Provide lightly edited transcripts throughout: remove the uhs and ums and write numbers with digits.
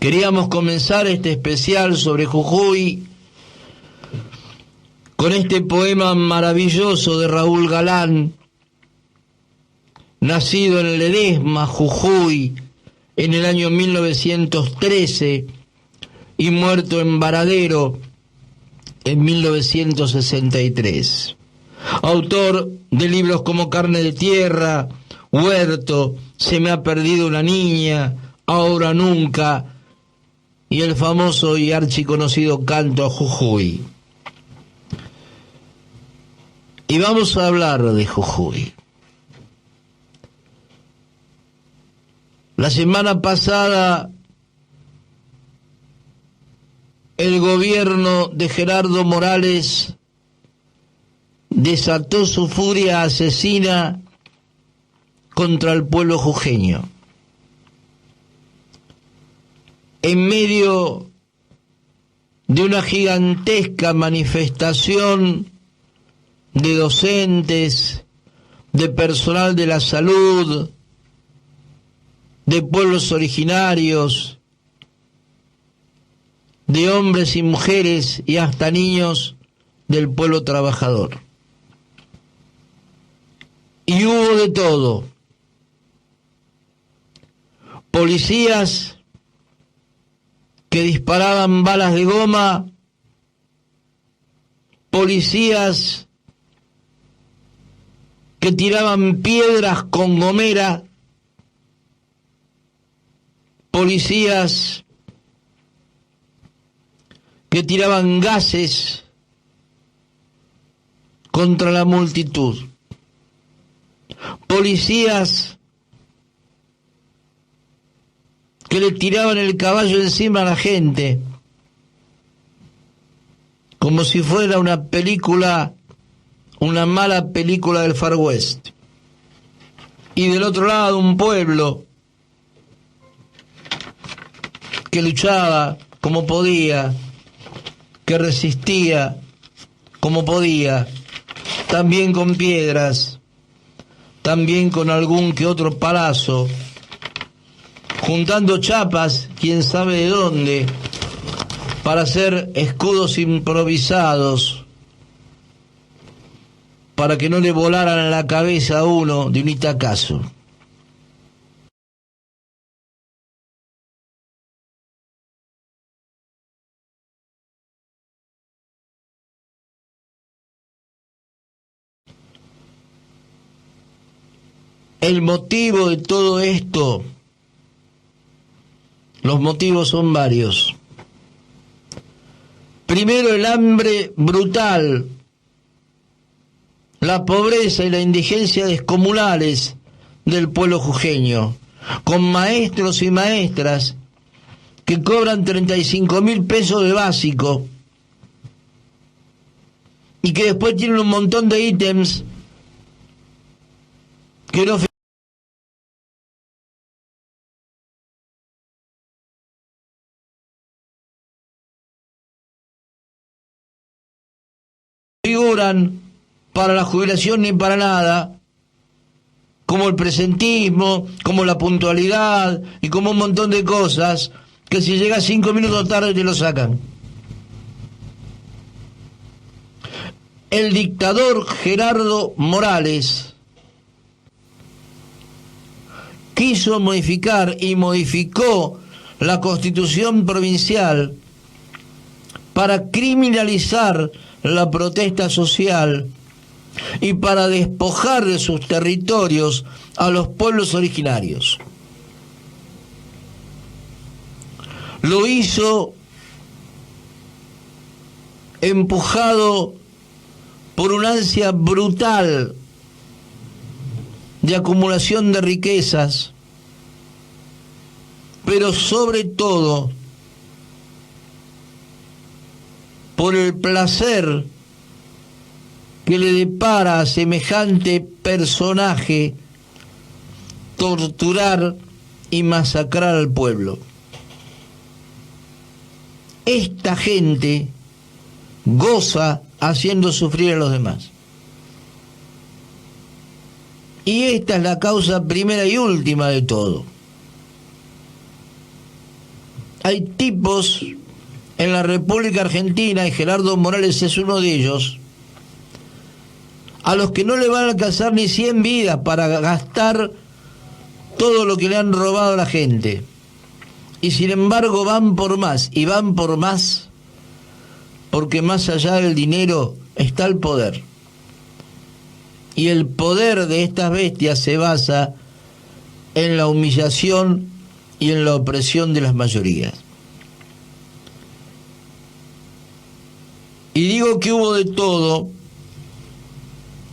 Queríamos comenzar este especial sobre Jujuy con este poema maravilloso de Raúl Galán, nacido en Ledesma, Jujuy, en el año 1913 y muerto en Varadero en 1963. Autor de libros como Carne de Tierra, Huerto, Se me ha perdido una niña, Ahora nunca, y el famoso y archiconocido Canto a Jujuy. Y vamos a hablar de Jujuy. La semana pasada, el gobierno de Gerardo Morales desató su furia asesina contra el pueblo jujeño. En medio de una gigantesca manifestación de docentes, de personal de la salud, de pueblos originarios, de hombres y mujeres y hasta niños del pueblo trabajador. Y hubo de todo. Policías que disparaban balas de goma, policías que tiraban piedras con gomera, policías que tiraban gases contra la multitud, policías que le tiraban el caballo encima a la gente, como si fuera una película, una mala película del Far West. Y del otro lado un pueblo que luchaba como podía, que resistía como podía, también con piedras, también con algún que otro palazo, juntando chapas, quién sabe de dónde, para hacer escudos improvisados, para que no le volaran a la cabeza a uno de un itacazo. El motivo de todo esto, los motivos son varios. Primero, el hambre brutal, la pobreza y la indigencia descomunales del pueblo jujeño, con maestros y maestras que cobran 35.000 pesos de básico y que después tienen un montón de ítems que no figuran para la jubilación ni para nada, como el presentismo, como la puntualidad y como un montón de cosas que si llegas 5 minutos tarde te lo sacan. El dictador Gerardo Morales quiso modificar y modificó la Constitución provincial para criminalizar la protesta social y para despojar de sus territorios a los pueblos originarios. Lo hizo empujado por una ansia brutal de acumulación de riquezas, pero sobre todo por el placer que le depara a semejante personaje torturar y masacrar al pueblo. Esta gente goza haciendo sufrir a los demás. Y esta es la causa primera y última de todo. hay tipos en la República Argentina, y Gerardo Morales es uno de ellos, a los que no le van a alcanzar ni 100 vidas para gastar todo lo que le han robado a la gente. Y sin embargo van por más, y van por más, porque más allá del dinero está el poder. Y el poder de estas bestias se basa en la humillación y en la opresión de las mayorías. Y digo que hubo de todo,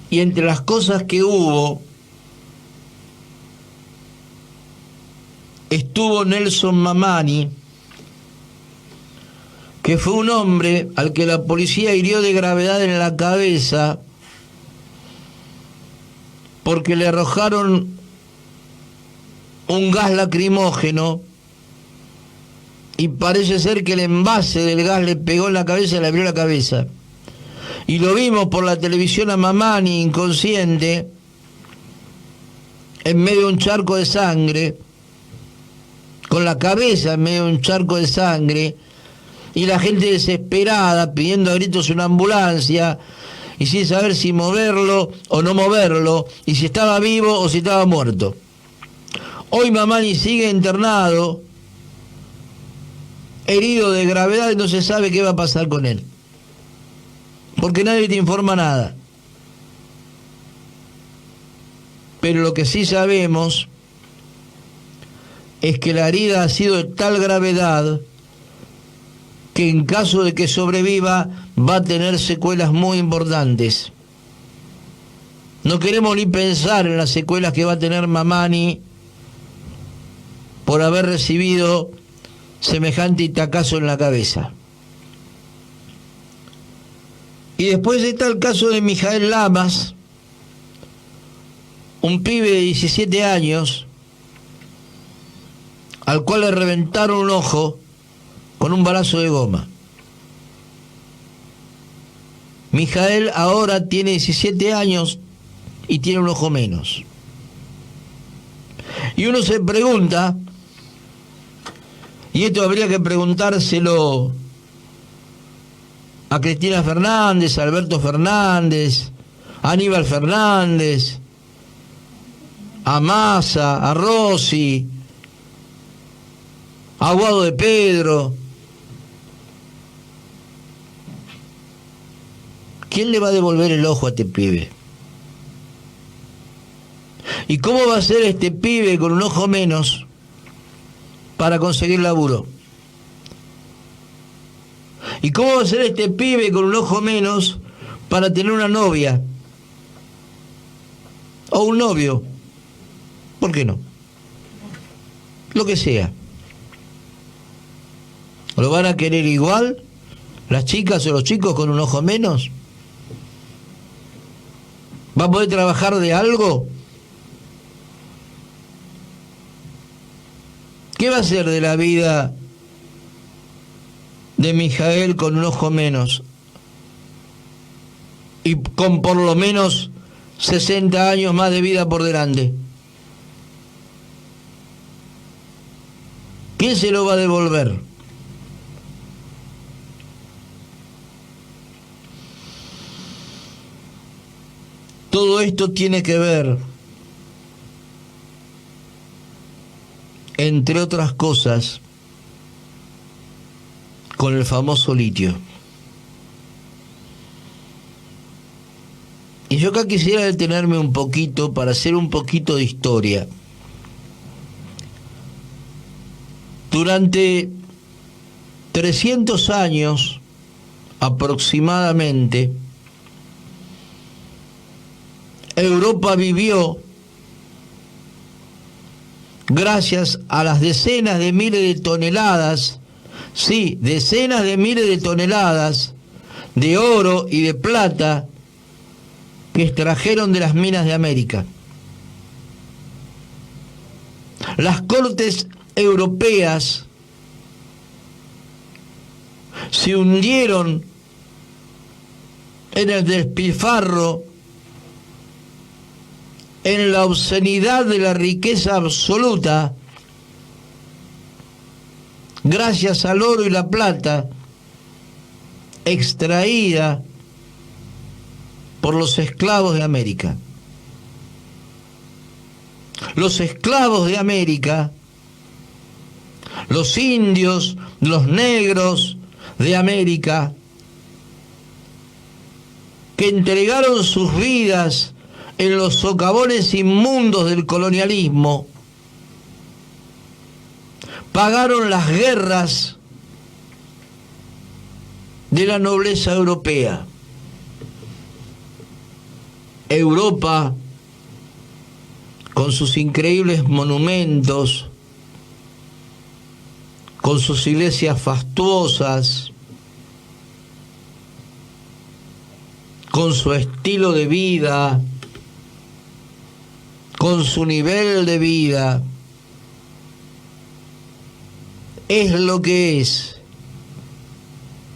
y entre las cosas que hubo, estuvo Nelson Mamani, que fue un hombre al que la policía hirió de gravedad en la cabeza porque le arrojaron un gas lacrimógeno y parece ser que el envase del gas le pegó en la cabeza y le abrió la cabeza. Y lo vimos por la televisión a Mamani inconsciente en medio de un charco de sangre, con la cabeza en medio de un charco de sangre, y la gente desesperada pidiendo a gritos una ambulancia y sin saber si moverlo o no moverlo, y si estaba vivo o si estaba muerto. Hoy Mamani sigue internado, herido de gravedad, y no se sabe qué va a pasar con él, porque nadie te informa nada. Pero lo que sí sabemos es que la herida ha sido de tal gravedad que en caso de que sobreviva va a tener secuelas muy importantes. No queremos ni pensar en las secuelas que va a tener Mamani por haber recibido semejante itacazo en la cabeza. Y después está el caso de Mijael Lamas, un pibe de 17 años, al cual le reventaron un ojo con un balazo de goma. Mijael ahora tiene 17 años y tiene un ojo menos. Y uno se pregunta, y esto habría que preguntárselo a Cristina Fernández, a Alberto Fernández, a Aníbal Fernández, a Massa, a Rossi, a Guado de Pedro. ¿Quién le va a devolver el ojo a este pibe? ¿Y cómo va a ser este pibe con un ojo menos para conseguir laburo? ¿Y cómo va a ser este pibe con un ojo menos para tener una novia? O un novio. ¿Por qué no? Lo que sea. ¿Lo van a querer igual las chicas o los chicos con un ojo menos? ¿Va a poder trabajar de algo? ¿Qué va a ser de la vida de Mijael con un ojo menos y con por lo menos 60 años más de vida por delante? ¿Quién se lo va a devolver? Todo esto tiene que ver, entre otras cosas, con el famoso litio. Y yo acá quisiera detenerme un poquito para hacer un poquito de historia. Durante 300 años aproximadamente, Europa vivió gracias a las decenas de miles de toneladas, sí, decenas de miles de toneladas de oro y de plata que extrajeron de las minas de América. Las cortes europeas se hundieron en el despilfarro, en la obscenidad de la riqueza absoluta gracias al oro y la plata extraída por los esclavos de América. Los esclavos de América, los indios, los negros de América, que entregaron sus vidas en los socavones inmundos del colonialismo, pagaron las guerras de la nobleza europea. Europa, con sus increíbles monumentos, con sus iglesias fastuosas, con su estilo de vida, con su nivel de vida, es lo que es,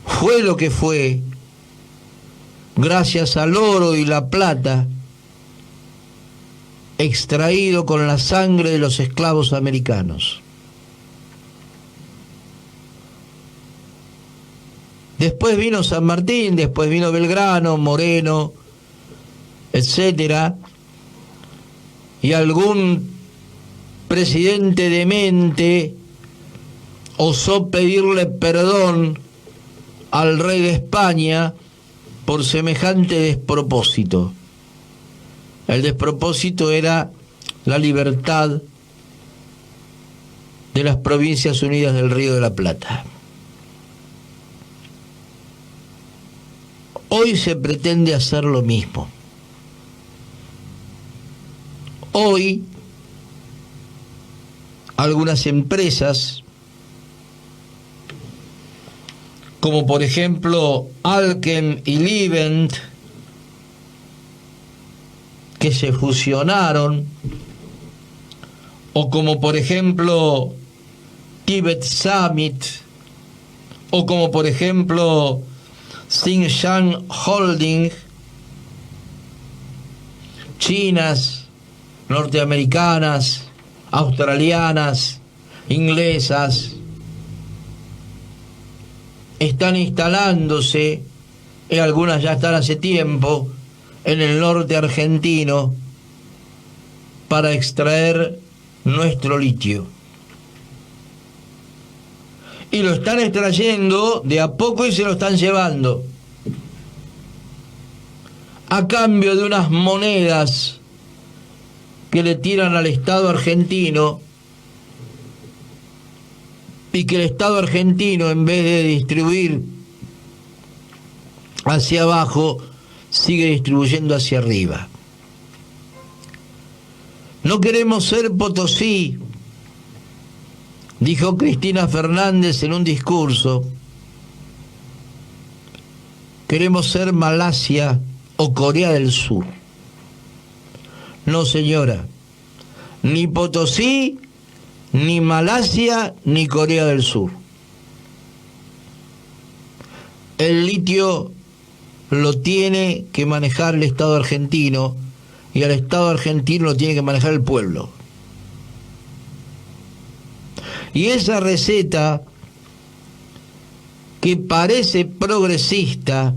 fue lo que fue, gracias al oro y la plata extraído con la sangre de los esclavos americanos. Después vino San Martín, después vino Belgrano, Moreno, etcétera, y algún presidente demente osó pedirle perdón al rey de España por semejante despropósito. El despropósito era la libertad de las Provincias Unidas del Río de la Plata. Hoy se pretende hacer lo mismo. Hoy algunas empresas, como por ejemplo Alkem y Livent, que se fusionaron, o como por ejemplo Tibet Summit, o como por ejemplo Xinjiang Holding, chinas, norteamericanas, australianas, inglesas, están instalándose, y algunas ya están hace tiempo, en el norte argentino para extraer nuestro litio. Y lo están extrayendo de a poco y se lo están llevando a cambio de unas monedas que le tiran al Estado argentino, y que el Estado argentino, en vez de distribuir hacia abajo, sigue distribuyendo hacia arriba. No queremos ser Potosí, dijo Cristina Fernández en un discurso. Queremos ser Malasia o Corea del Sur. No, señora, ni Potosí, ni Malasia, ni Corea del Sur. El litio lo tiene que manejar el Estado argentino, y al Estado argentino lo tiene que manejar el pueblo. Y esa receta, que parece progresista,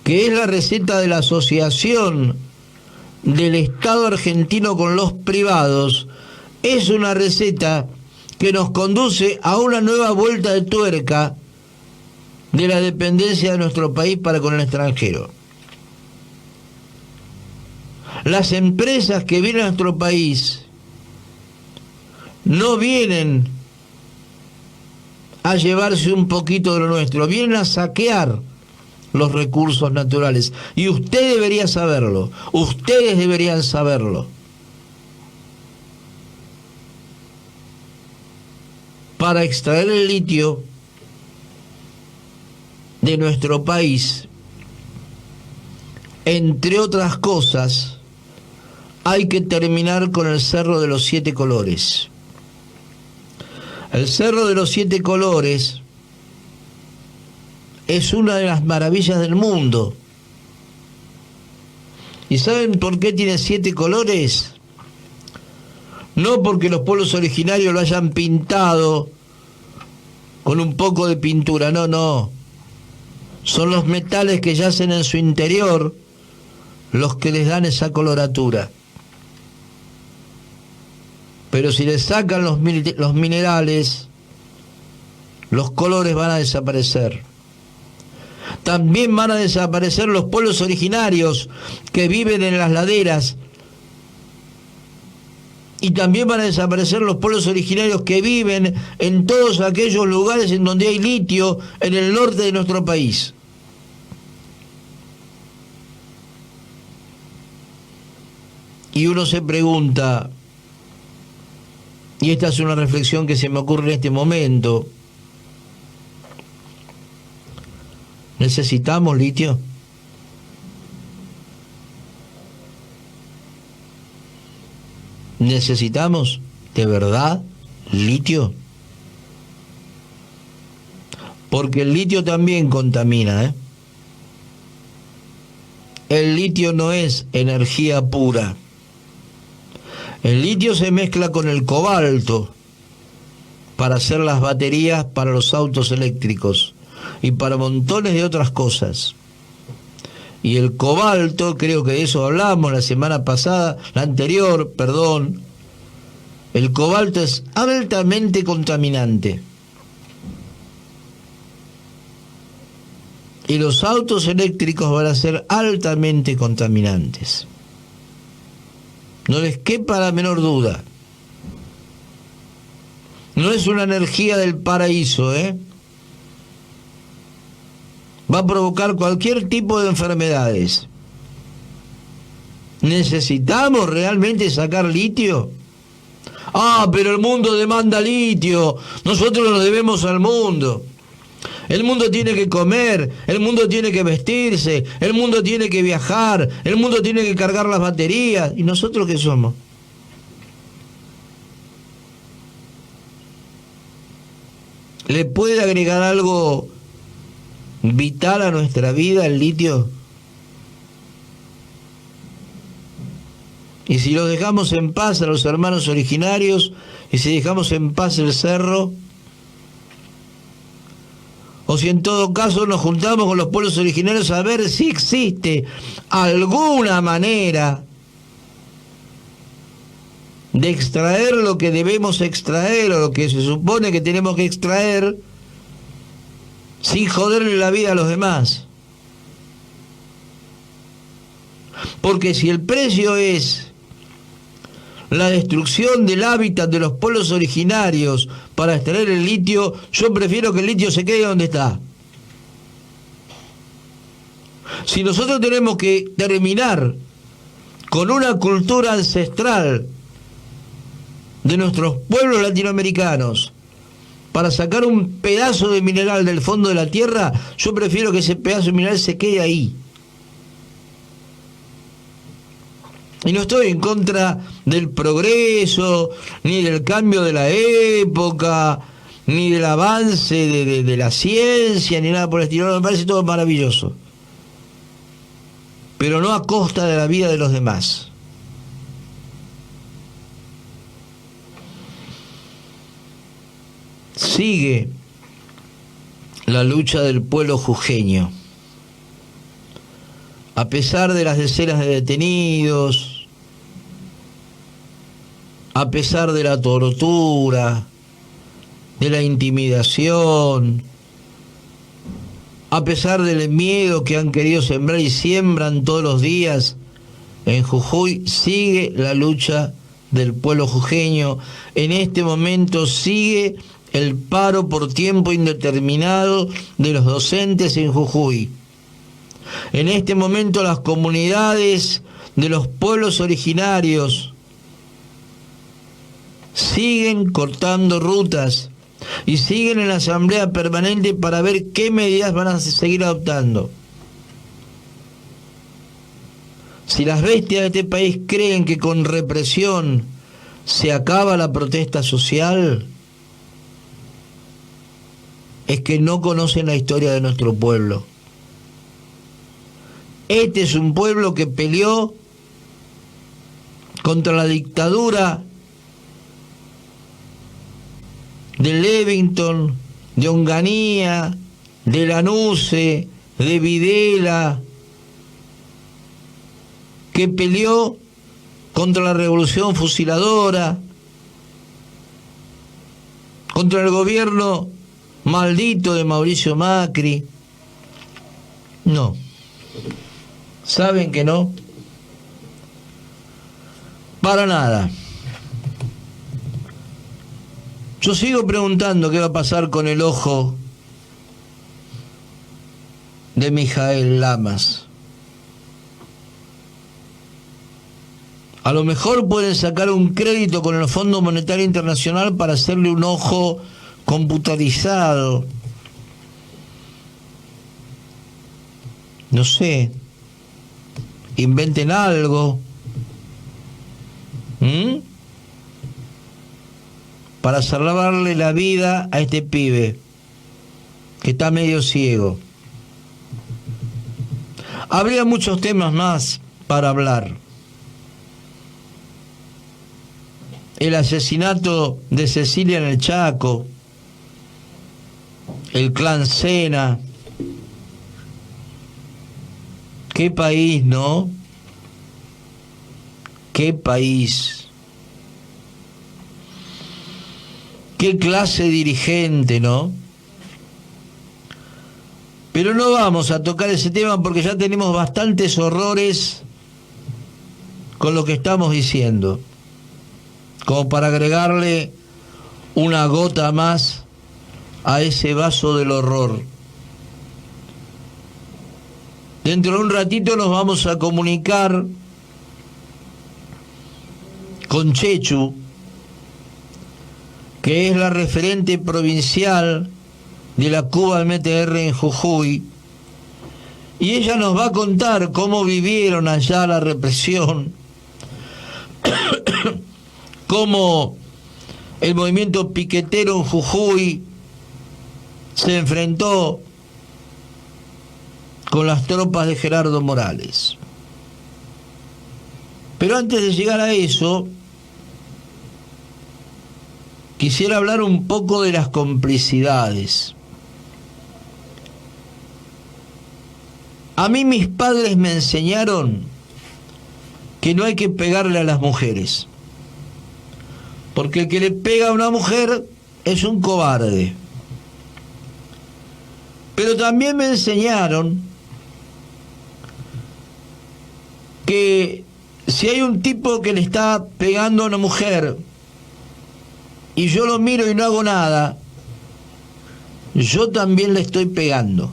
que es la receta de la asociación del Estado argentino con los privados, es una receta que nos conduce a una nueva vuelta de tuerca de la dependencia de nuestro país para con el extranjero. Las empresas que vienen a nuestro país no vienen a llevarse un poquito de lo nuestro, vienen a saquear los recursos naturales. Y usted debería saberlo, ustedes deberían saberlo. Para extraer el litio de nuestro país, entre otras cosas, hay que terminar con el Cerro de los Siete Colores. El Cerro de los Siete Colores es una de las maravillas del mundo. ¿Y saben por qué tiene 7 colores? No porque los pueblos originarios lo hayan pintado con un poco de pintura, no, no. Son los metales que yacen en su interior los que les dan esa coloratura. Pero si le sacan los minerales, los colores van a desaparecer. También van a desaparecer los pueblos originarios que viven en las laderas. Y también van a desaparecer los pueblos originarios que viven en todos aquellos lugares en donde hay litio en el norte de nuestro país. Y uno se pregunta, y esta es una reflexión que se me ocurre en este momento, ¿necesitamos litio? ¿Necesitamos de verdad litio? Porque el litio también contamina, ¿eh? El litio no es energía pura. El litio se mezcla con el cobalto para hacer las baterías para los autos eléctricos y para montones de otras cosas. Y el cobalto, creo que de eso hablamos la semana pasada, la anterior, perdón, el cobalto es altamente contaminante. Y los autos eléctricos van a ser altamente contaminantes. No les quepa la menor duda. No es una energía del paraíso, ¿eh? Va a provocar cualquier tipo de enfermedades. ¿Necesitamos realmente sacar litio? Ah, pero el mundo demanda litio. Nosotros nos debemos al mundo. El mundo tiene que comer, el mundo tiene que vestirse, el mundo tiene que viajar, el mundo tiene que cargar las baterías. ¿Y nosotros qué somos? ¿Le puede agregar algo vital a nuestra vida el litio? Y si los dejamos en paz a los hermanos originarios, y si dejamos en paz el cerro, o si en todo caso nos juntamos con los pueblos originarios a ver si existe alguna manera de extraer lo que debemos extraer o lo que se supone que tenemos que extraer sin joderle la vida a los demás. Porque si el precio es la destrucción del hábitat de los pueblos originarios para extraer el litio, yo prefiero que el litio se quede donde está. Si nosotros tenemos que terminar con una cultura ancestral de nuestros pueblos latinoamericanos para sacar un pedazo de mineral del fondo de la tierra, yo prefiero que ese pedazo de mineral se quede ahí. Y no estoy en contra del progreso, ni del cambio de la época, ni del avance de la ciencia, ni nada por el estilo. Me parece todo maravilloso. Pero no a costa de la vida de los demás. Sigue la lucha del pueblo jujeño. A pesar de las decenas de detenidos, a pesar de la tortura, de la intimidación, a pesar del miedo que han querido sembrar y siembran todos los días en Jujuy, sigue la lucha del pueblo jujeño. En este momento sigue el paro por tiempo indeterminado de los docentes en Jujuy. En este momento las comunidades de los pueblos originarios siguen cortando rutas y siguen en la asamblea permanente para ver qué medidas van a seguir adoptando. Si las bestias de este país creen que con represión se acaba la protesta social, es que no conocen la historia de nuestro pueblo. Este es un pueblo que peleó contra la dictadura de Levington, de Onganía, de Lanuse, de Videla, que peleó contra la revolución fusiladora, contra el gobierno maldito de Mauricio Macri. No. ¿Saben que no? Para nada. Yo sigo preguntando qué va a pasar con el ojo de Mijael Lamas. A lo mejor pueden sacar un crédito con el Fondo Monetario Internacional para hacerle un ojo computarizado. No sé. Inventen algo. Para salvarle la vida a este pibe que está medio ciego. Habría muchos temas más para hablar. El asesinato de Cecilia en el Chaco, el clan Sena. Qué país, ¿no? Qué país. Qué clase dirigente, ¿no? Pero no vamos a tocar ese tema porque ya tenemos bastantes horrores con lo que estamos diciendo, como para agregarle una gota más a ese vaso del horror. Dentro de un ratito nos vamos a comunicar con Chechu, que es la referente provincial de la Cuba MTR en Jujuy, y ella nos va a contar cómo vivieron allá la represión, cómo el movimiento piquetero en Jujuy se enfrentó con las tropas de Gerardo Morales. Pero antes de llegar a eso, quisiera hablar un poco de las complicidades. A mí mis padres me enseñaron que no hay que pegarle a las mujeres, porque el que le pega a una mujer es un cobarde. Pero también me enseñaron que si hay un tipo que le está pegando a una mujer y yo lo miro y no hago nada, yo también le estoy pegando.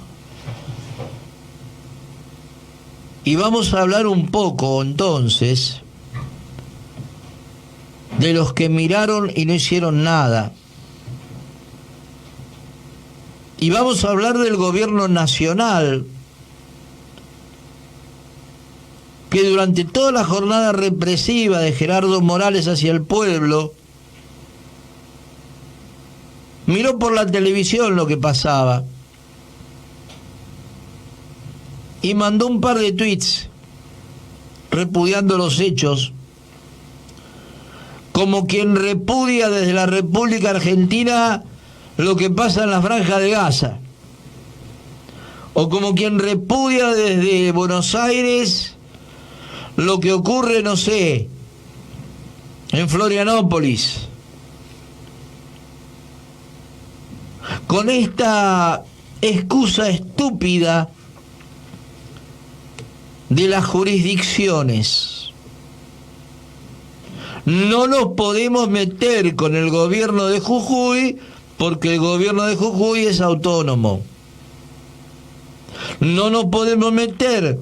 Y vamos a hablar un poco entonces de los que miraron y no hicieron nada. Y vamos a hablar del gobierno nacional, que durante toda la jornada represiva de Gerardo Morales hacia el pueblo, miró por la televisión lo que pasaba y mandó un par de tweets repudiando los hechos, como quien repudia desde la República Argentina lo que pasa en la Franja de Gaza, o como quien repudia desde Buenos Aires lo que ocurre, no sé, en Florianópolis. Con esta excusa estúpida de las jurisdicciones. No nos podemos meter con el gobierno de Jujuy porque el gobierno de Jujuy es autónomo. No nos podemos meter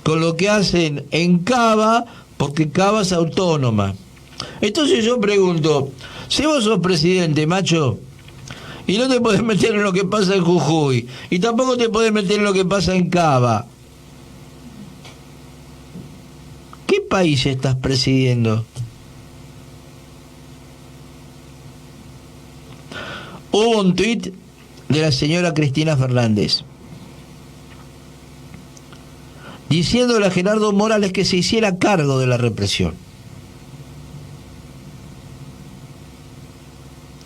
con lo que hacen en Cava porque Cava es autónoma. Entonces yo pregunto, si vos sos presidente, macho, y no te podés meter en lo que pasa en Jujuy, y tampoco te podés meter en lo que pasa en Cava, ¿qué país estás presidiendo? Hubo un tuit de la señora Cristina Fernández diciéndole a Gerardo Morales que se hiciera cargo de la represión,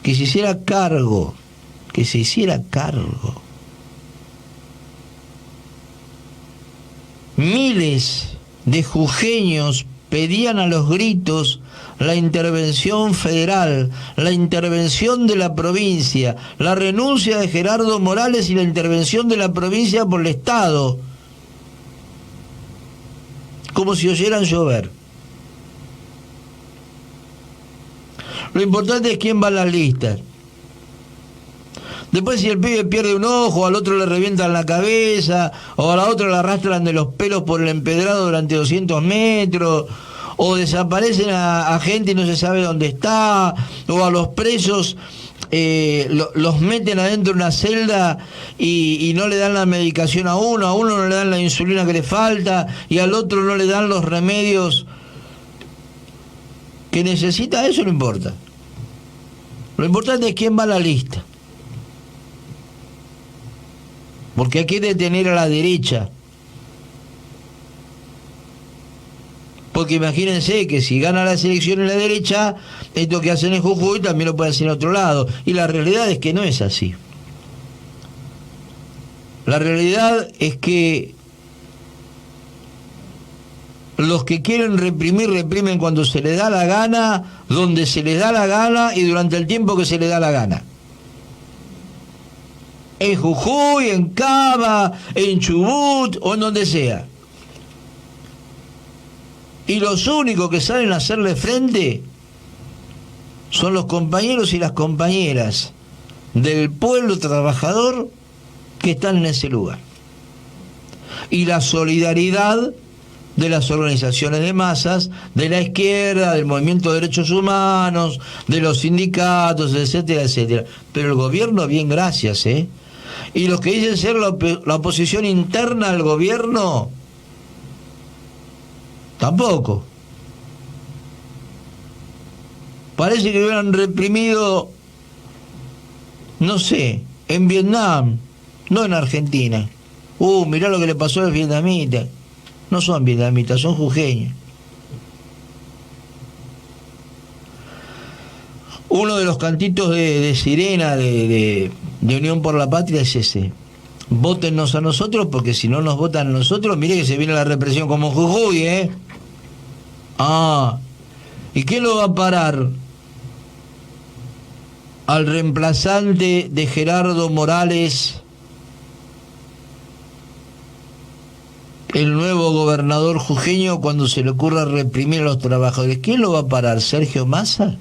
que se hiciera cargo, que se hiciera cargo. Miles de jujeños pedían a los gritos la intervención federal, la intervención de la provincia, la renuncia de Gerardo Morales y la intervención de la provincia por el Estado, como si oyeran llover. Lo importante es quién va a las listas. Después, si el pibe pierde un ojo, al otro le revientan la cabeza, o a la otra le arrastran de los pelos por el empedrado durante 200 metros, o desaparecen a gente y no se sabe dónde está, o a los presos los meten adentro de una celda y no le dan la medicación a uno no le dan la insulina que le falta, y al otro no le dan los remedios que necesita. Eso no importa. Lo importante es quién va a la lista. Porque hay que detener a la derecha. Porque imagínense que si gana las elecciones la derecha, esto que hacen en Jujuy también lo pueden hacer en otro lado. Y la realidad es que no es así. La realidad es que los que quieren reprimir, reprimen cuando se les da la gana, donde se les da la gana y durante el tiempo que se les da la gana. En Jujuy, en Cava, en Chubut o en donde sea. Y los únicos que salen a hacerle frente son los compañeros y las compañeras del pueblo trabajador que están en ese lugar. Y la solidaridad de las organizaciones de masas, de la izquierda, del movimiento de derechos humanos, de los sindicatos, etcétera, etcétera. Pero el gobierno, bien, gracias, Y los que dicen ser la oposición interna al gobierno, tampoco. Parece que hubieran reprimido, no sé, en Vietnam, no en Argentina. Mirá lo que le pasó a los vietnamitas. No son vietnamitas, son jujeños. Uno de los cantitos de sirena de Unión por la Patria es ese: vótennos a nosotros, porque si no nos votan a nosotros, mire que se viene la represión como en Jujuy, ¿y quién lo va a parar? Al reemplazante de Gerardo Morales, el nuevo gobernador jujeño, cuando se le ocurra reprimir a los trabajadores. ¿Quién lo va a parar? ¿Sergio Massa?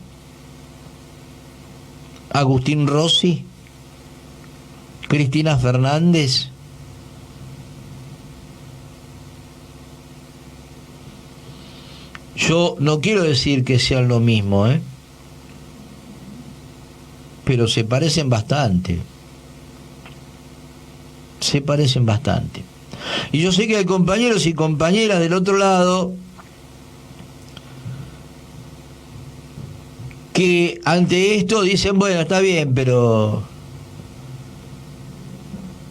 ¿Agustín Rossi? ¿Cristina Fernández? Yo no quiero decir que sean lo mismo, pero se parecen bastante. Se parecen bastante. Y yo sé que hay compañeros y compañeras del otro lado que ante esto dicen, bueno, está bien, pero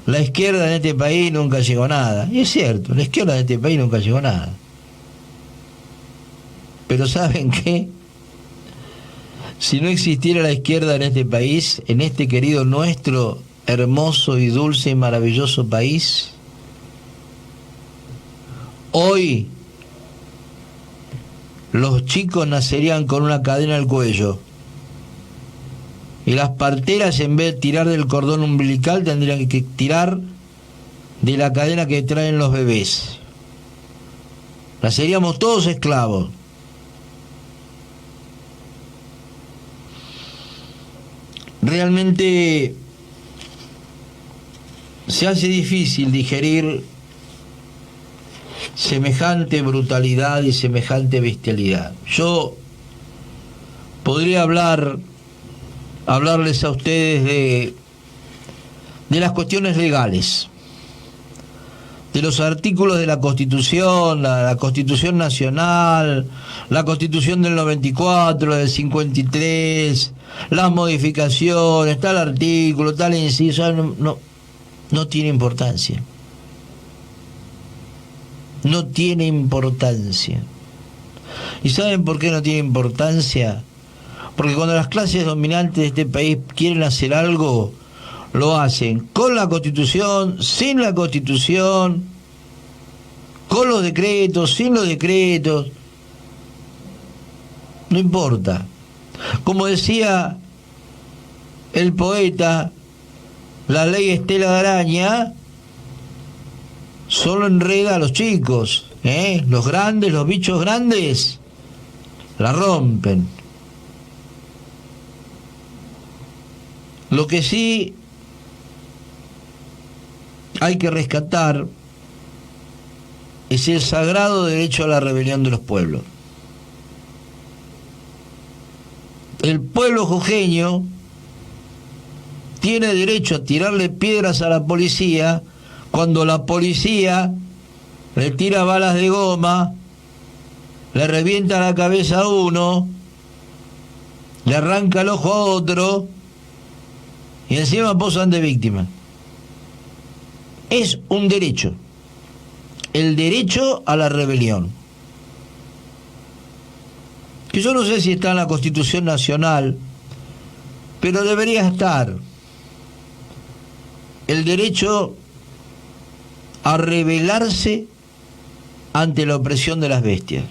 la izquierda en este país nunca llegó a nada. Y es cierto, la izquierda en este país nunca llegó a nada. Pero ¿saben qué? Si no existiera la izquierda en este país, en este querido nuestro hermoso y dulce y maravilloso país, hoy los chicos nacerían con una cadena al cuello y las parteras, en vez de tirar del cordón umbilical, tendrían que tirar de la cadena que traen los bebés. Naceríamos todos esclavos. Realmente se hace difícil digerir semejante brutalidad y semejante bestialidad. Yo podría hablarles a ustedes de las cuestiones legales, de los artículos de la Constitución, la Constitución Nacional, la Constitución del 94, la del 53, las modificaciones, tal artículo, tal inciso, no tiene importancia. No tiene importancia. ¿Y saben por qué no tiene importancia? Porque cuando las clases dominantes de este país quieren hacer algo, lo hacen con la Constitución, sin la Constitución, con los decretos, sin los decretos, no importa. Como decía el poeta, la ley Estela de Araña solo enreda a los chicos, los grandes, los bichos grandes, la rompen. Lo que sí hay que rescatar es el sagrado derecho a la rebelión de los pueblos. El pueblo jujeño tiene derecho a tirarle piedras a la policía cuando la policía le tira balas de goma, le revienta la cabeza a uno, le arranca el ojo a otro y encima posan de víctima. Es un derecho, el derecho a la rebelión, que yo no sé si está en la Constitución Nacional, pero debería estar. El derecho a rebelarse ante la opresión de las bestias.